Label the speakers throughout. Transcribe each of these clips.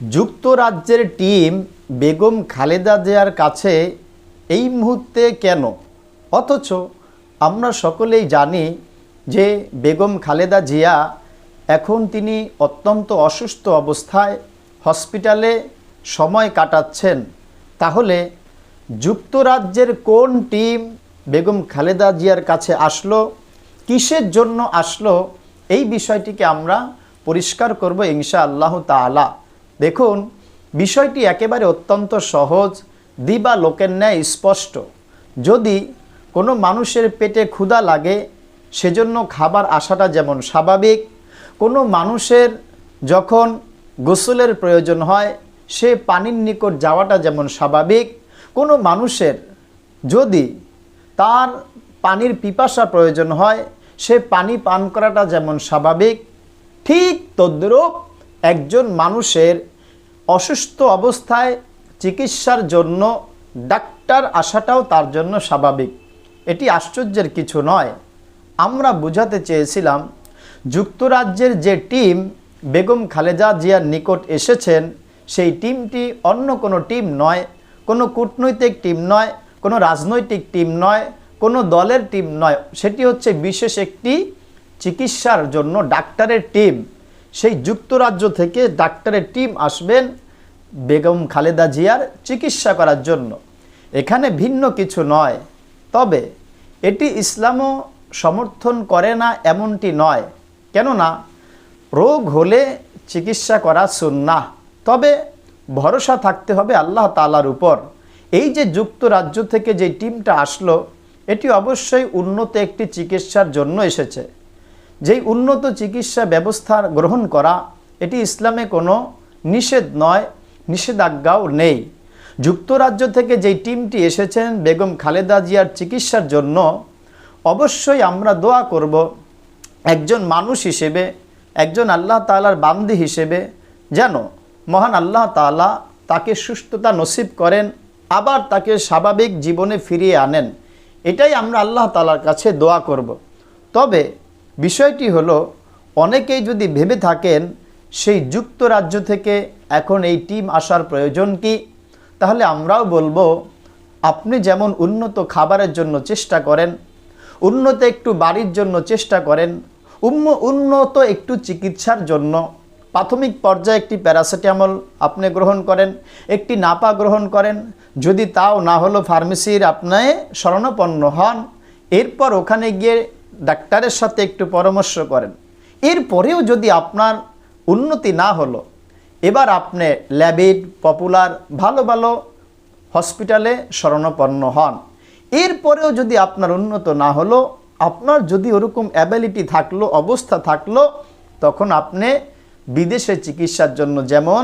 Speaker 1: যুক্তরাজ্যের টিম বেগম খালেদা জিয়ার কাছে এই মুহূর্তে কেন? অথচ আমরা সকলেই জানি যে বেগম খালেদা জিয়া এখন তিনি অত্যন্ত অসুস্থ অবস্থায় হসপিটালে সময় কাটাচ্ছেন। তাহলে যুক্তরাজ্যের কোন টিম বেগম খালেদা জিয়ার কাছে আসলো, কিসের জন্য আসলো, এই বিষয়টিকে আমরা পরিষ্কার করব ইনশাআল্লাহ তাআলা। দেখুন, বিষয়টি একেবারে অত্যন্ত সহজ, দিবা লোকের ন্যায় স্পষ্ট। যদি কোনো মানুষের পেটে ক্ষুধা লাগে, সেজন্য খাবার আসাটা যেমন স্বাভাবিক, কোনো মানুষের যখন গোসলের প্রয়োজন হয় সে পানির নিকট যাওয়াটা যেমন স্বাভাবিক, কোনো মানুষের যদি তার পানির পিপাসা প্রয়োজন হয় সে পানি পান করাটা যেমন স্বাভাবিক, ঠিক তদ্রূপ একজন মানুষের অসুস্থ অবস্থায় চিকিৎসার জন্য ডাক্তার আসাটাও তার জন্য স্বাভাবিক। এটি আশ্চর্যের কিছু নয়। আমরা বোঝাতে চেয়েছিলাম যুক্তরাজ্যের যে টিম বেগম খালেদা জিয়ার নিকট এসেছেন সেই টিমটি অন্য কোনো টিম নয়, কোনো কূটনৈতিক টিম নয়, কোনো রাজনৈতিক টিম নয়, কোনো দলের টিম নয়। সেটি হচ্ছে বিশেষ একটি চিকিৎসার জন্য ডাক্তারের টিম। সেই যুক্তরাজ্য থেকে ডাক্তারের টিম আসবেন বেগম খালেদা জিয়ার চিকিৎসা করার জন্য। এখানে ভিন্ন কিছু নয়। তবে এটি ইসলামও সমর্থন করে না এমনটি নয়, কেননা রোগ হলে চিকিৎসা করা সুন্নাহ। তবে ভরসা থাকতে হবে আল্লাহ তাআলার উপর। এই যে যুক্তরাজ্য থেকে যে টিমটা আসলো, এটি অবশ্যই উন্নত একটি চিকিৎসার জন্য এসেছে। যেই উন্নত চিকিৎসা ব্যবস্থা গ্রহণ করা এটি ইসলামে কোনো নিষেধ নয়, নিষেধাজ্ঞাও নেই। যুক্তরাজ্য থেকে যেই টিমটি এসেছেন বেগম খালেদা জিয়ার চিকিৎসার জন্য, অবশ্যই আমরা দোয়া করব একজন মানুষ হিসেবে, একজন আল্লাহ তাআলার বান্দি হিসেবে যেন মহান আল্লাহ তাআলা তাকে সুস্থতা নসিব করেন, আবার তাকে স্বাভাবিক জীবনে ফিরিয়ে আনেন। এটাই আমরা আল্লাহ তাআলার কাছে দোয়া করব। তবে বিষয়টি হলো, অনেকেই যদি ভেবে থাকেন সেই যুক্তরাজ্য থেকে এখন এই টিম আসার প্রয়োজন কি, তাহলে আমরাও বলবো আপনি যেমন উন্নত খাবারের জন্য চেষ্টা করেন, উন্নত একটু বাড়ির জন্য চেষ্টা করেন, উন্নত একটু চিকিৎসার জন্য প্রাথমিক পর্যায়ে একটি প্যারাসিটামল আপনি গ্রহণ করেন, একটি নাপা গ্রহণ করেন, যদি তাও না হলো ফার্মেসির আপনি শরণাপন্ন হন। এরপর ওখানে গিয়ে ডাক্তারের সাথে একটু পরামর্শ করেন। এরপরেও যদি আপনার উন্নতি না হলো, এবার আপনি ল্যাবিড, পপুলার ভালো ভালো হসপিটালে শরণাপন্ন হন। এরপরেও যদি আপনার উন্নত না হলো, আপনার যদি ওরকম অ্যাবিলিটি থাকলো, অবস্থা থাকলো, তখন আপনি বিদেশে চিকিৎসার জন্য যেমন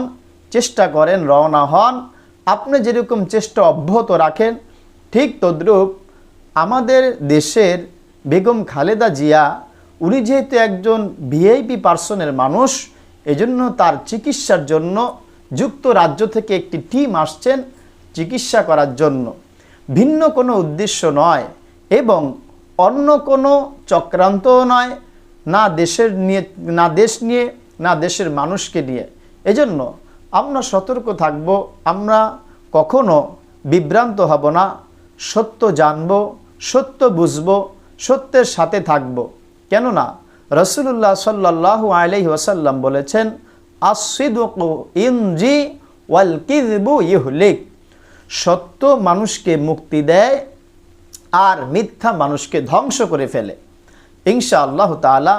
Speaker 1: চেষ্টা করেন, রওনা হন। আপনি যেরকম চেষ্টা অব্যাহত রাখেন, ঠিক তদ্রূপ আমাদের দেশের বেগম খালেদা জিয়া, উনি যেহেতু একজন ভিআইপি পার্সনের মানুষ, এজন্য তার চিকিৎসার জন্য যুক্তরাজ্য থেকে একটি টিম আসছেন চিকিৎসা করার জন্য। ভিন্ন কোনো উদ্দেশ্য নয় এবং অন্য কোনো চক্রান্তও নয়, না দেশ নিয়ে না দেশের মানুষকে নিয়ে। এজন্য আমরা সতর্ক থাকব, আমরা কখনো বিভ্রান্ত হব না, সত্য জানব, সত্য বুঝব, সত্যের সাথে থাকব। কেননা রাসূলুল্লাহ সাল্লাল্লাহু আলাইহি ওয়াসাল্লাম বলেছেন, আস-সিদকু ইনজি ওয়াল কিযবু ইহলিক। সত্য মানুষকে মুক্তি দেয় আর মিথ্যা মানুষকে ধ্বংস করে ফেলে। ইনশাআল্লাহ তাআলা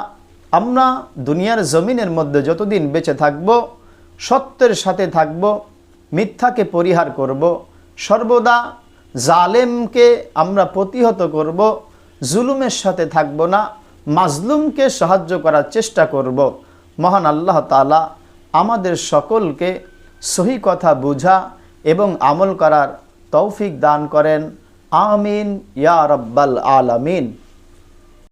Speaker 1: আমরা দুনিয়ার জমিনের মধ্যে যতদিন বেঁচে থাকব, সত্যের সাথে থাকব, মিথ্যাকে পরিহার করব, সর্বদা জালেমকে আমরা প্রতিহত করব, জুলুমের সাথে থাকব না, মাজলুমকে সাহায্য করার চেষ্টা করব। মহান আল্লাহ তাআলা আমাদের সকলকে সহি কথা বুঝা এবং আমল করার তৌফিক দান করেন। আমিন ইয়া রাব্বাল আলামিন।